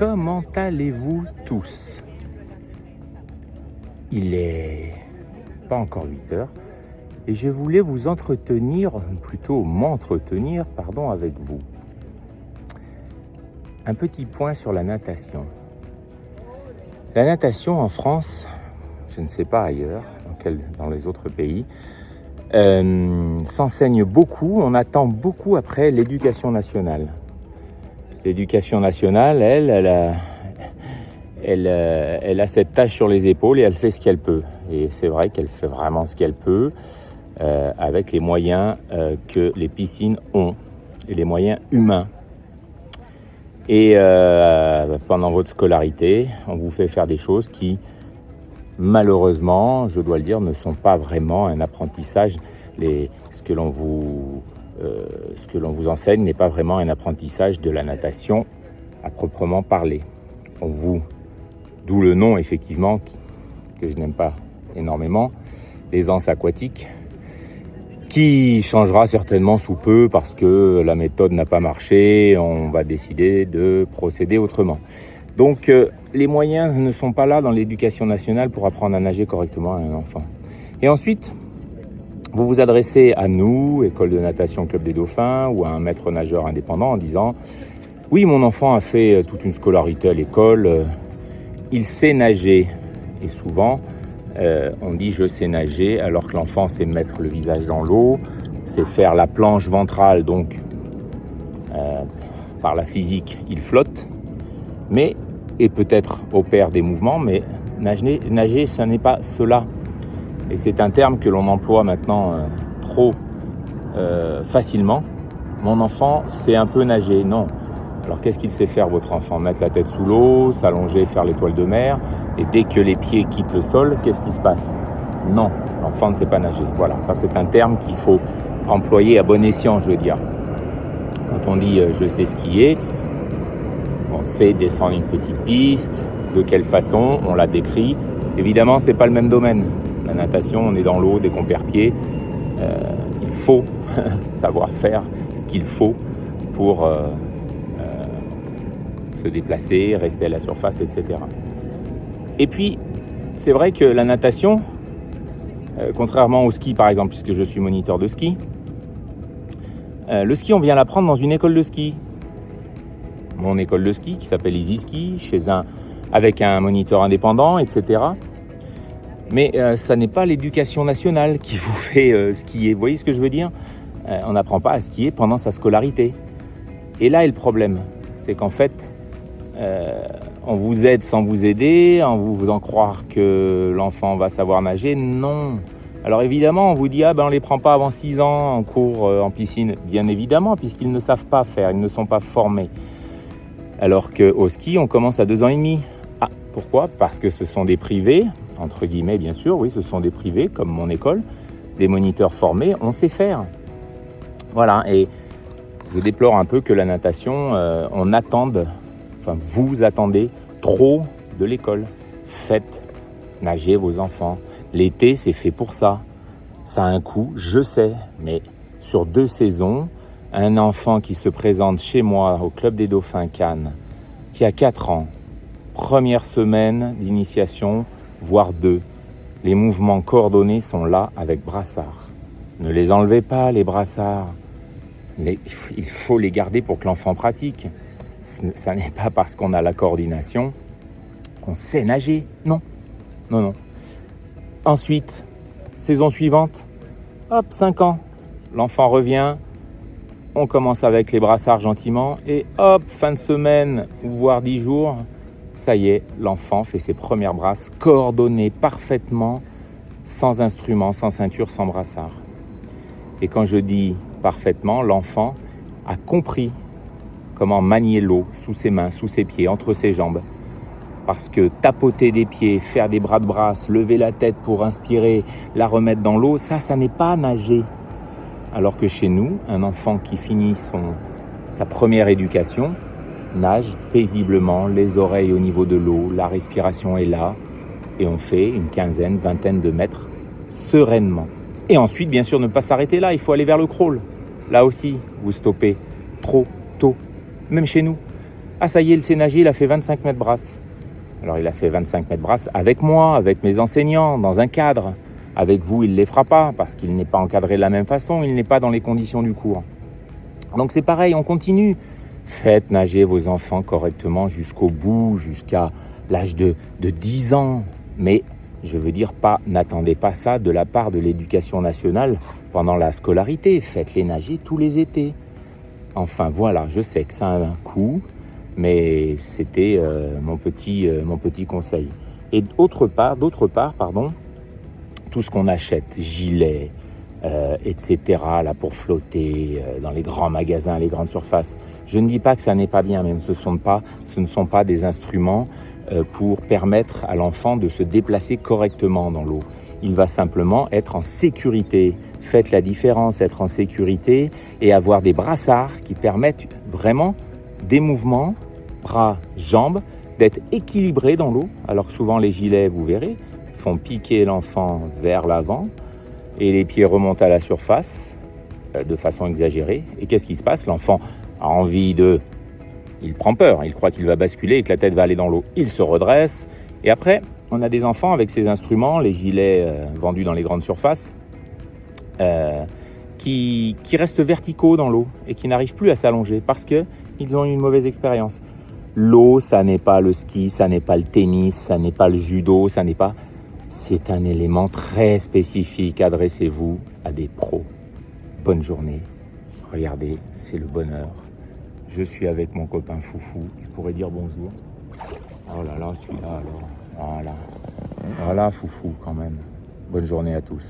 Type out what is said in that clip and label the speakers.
Speaker 1: comment allez-vous tous? Il est pas encore 8 heures et je voulais vous m'entretenir avec vous. Un petit point sur la natation. La natation en France, je ne sais pas ailleurs, dans les autres pays, s'enseigne beaucoup, on attend beaucoup après l'éducation nationale. L'éducation nationale, elle a cette tâche sur les épaules et elle fait ce qu'elle peut. Et c'est vrai qu'elle fait vraiment ce qu'elle peut avec les moyens que les piscines ont et les moyens humains. Et pendant votre scolarité, on vous fait faire des choses qui, malheureusement, je dois le dire, ne sont pas vraiment un apprentissage. Ce que l'on vous enseigne n'est pas vraiment un apprentissage de la natation à proprement parler. D'où le nom, effectivement, que je n'aime pas énormément, l'aisance aquatique, qui changera certainement sous peu parce que la méthode n'a pas marché, on va décider de procéder autrement. Donc les moyens ne sont pas là dans l'éducation nationale pour apprendre à nager correctement à un enfant. Et ensuite, vous vous adressez à nous, École de natation Club des Dauphins, ou à un maître nageur indépendant en disant « Oui, mon enfant a fait toute une scolarité à l'école, il sait nager. » Et souvent, on dit « je sais nager » alors que l'enfant sait mettre le visage dans l'eau, c'est faire la planche ventrale, donc par la physique, il flotte, et peut-être opère des mouvements, mais nager, ce n'est pas cela. Et c'est un terme que l'on emploie maintenant trop facilement. Mon enfant sait un peu nager. Non. Alors qu'est-ce qu'il sait faire, votre enfant? Mettre la tête sous l'eau, s'allonger, faire l'étoile de mer. Et dès que les pieds quittent le sol, qu'est-ce qui se passe? Non, l'enfant ne sait pas nager. Voilà, ça c'est un terme qu'il faut employer à bon escient, je veux dire. Quand on dit je sais skier, on sait descendre une petite piste, de quelle façon, on la décrit. Évidemment, c'est pas le même domaine. La natation, on est dans l'eau, dès qu'on perd pied, il faut savoir faire ce qu'il faut pour se déplacer, rester à la surface, etc. Et puis, c'est vrai que la natation, contrairement au ski par exemple, puisque je suis moniteur de ski, le ski, on vient l'apprendre dans une école de ski. Mon école de ski qui s'appelle Easy Ski, avec un moniteur indépendant, etc. Mais ça n'est pas l'éducation nationale qui vous fait skier. Vous voyez ce que je veux dire? On n'apprend pas à skier pendant sa scolarité. Et là est le problème. C'est qu'en fait, on vous aide sans vous aider, en vous faisant croire que l'enfant va savoir nager. Non. Alors évidemment, on vous dit, on ne les prend pas avant 6 ans en cours en piscine. Bien évidemment, puisqu'ils ne savent pas faire, ils ne sont pas formés. Alors qu'au ski, on commence à 2 ans et demi. Ah, pourquoi? Parce que ce sont des privés, entre guillemets bien sûr, oui, ce sont des privés, comme mon école, des moniteurs formés, on sait faire. Voilà, et je déplore un peu que la natation, vous attendez trop de l'école. Faites nager vos enfants. L'été, c'est fait pour ça. Ça a un coût, je sais, mais sur 2 saisons, un enfant qui se présente chez moi au Club des Dauphins Cannes, qui a 4 ans, première semaine d'initiation, voire 2. Les mouvements coordonnés sont là avec brassard. Ne les enlevez pas, les brassards. Il faut les garder pour que l'enfant pratique. Ça n'est pas parce qu'on a la coordination qu'on sait nager. Non. Ensuite, saison suivante, 5 ans. L'enfant revient, on commence avec les brassards gentiment et fin de semaine, voire 10 jours, ça y est, l'enfant fait ses premières brasses coordonnées parfaitement, sans instrument, sans ceinture, sans brassard. Et quand je dis parfaitement, l'enfant a compris comment manier l'eau sous ses mains, sous ses pieds, entre ses jambes. Parce que tapoter des pieds, faire des bras de brasse, lever la tête pour inspirer, la remettre dans l'eau, ça n'est pas nager. Alors que chez nous, un enfant qui finit sa première éducation nage paisiblement, les oreilles au niveau de l'eau, la respiration est là, et on fait une quinzaine, vingtaine de mètres sereinement. Et ensuite, bien sûr, ne pas s'arrêter là, il faut aller vers le crawl. Là aussi, vous stoppez trop tôt, même chez nous. Ah ça y est, il sait nager, il a fait 25 mètres brasse. Alors il a fait 25 mètres brasse avec moi, avec mes enseignants, dans un cadre. Avec vous, il ne les fera pas parce qu'il n'est pas encadré de la même façon, il n'est pas dans les conditions du cours. Donc c'est pareil, on continue. Faites nager vos enfants correctement jusqu'au bout, jusqu'à l'âge de 10 ans. Mais je veux dire, n'attendez pas ça de la part de l'éducation nationale pendant la scolarité. Faites-les nager tous les étés. Enfin voilà, je sais que ça a un coût, mais c'était mon petit conseil. Et d'autre part, tout ce qu'on achète, gilets, etc., là, pour flotter dans les grands magasins, les grandes surfaces, je ne dis pas que ça n'est pas bien, mais ce ne sont pas des instruments pour permettre à l'enfant de se déplacer correctement dans l'eau. Il va simplement être en sécurité. Faites la différence, être en sécurité et avoir des brassards qui permettent vraiment des mouvements, bras, jambes, d'être équilibrés dans l'eau. Alors que souvent les gilets, vous verrez, font piquer l'enfant vers l'avant et les pieds remontent à la surface de façon exagérée. Et qu'est-ce qui se passe? L'enfant a envie de... Il prend peur, il croit qu'il va basculer et que la tête va aller dans l'eau. Il se redresse et après, on a des enfants avec ces instruments, les gilets vendus dans les grandes surfaces, qui restent verticaux dans l'eau et qui n'arrivent plus à s'allonger parce qu'ils ont eu une mauvaise expérience. L'eau, ça n'est pas le ski, ça n'est pas le tennis, ça n'est pas le judo, ça n'est pas... C'est un élément très spécifique. Adressez-vous à des pros. Bonne journée. Regardez, c'est le bonheur. Je suis avec mon copain Foufou. Il pourrait dire bonjour. Oh là là, celui-là alors. Voilà. Voilà Foufou quand même. Bonne journée à tous.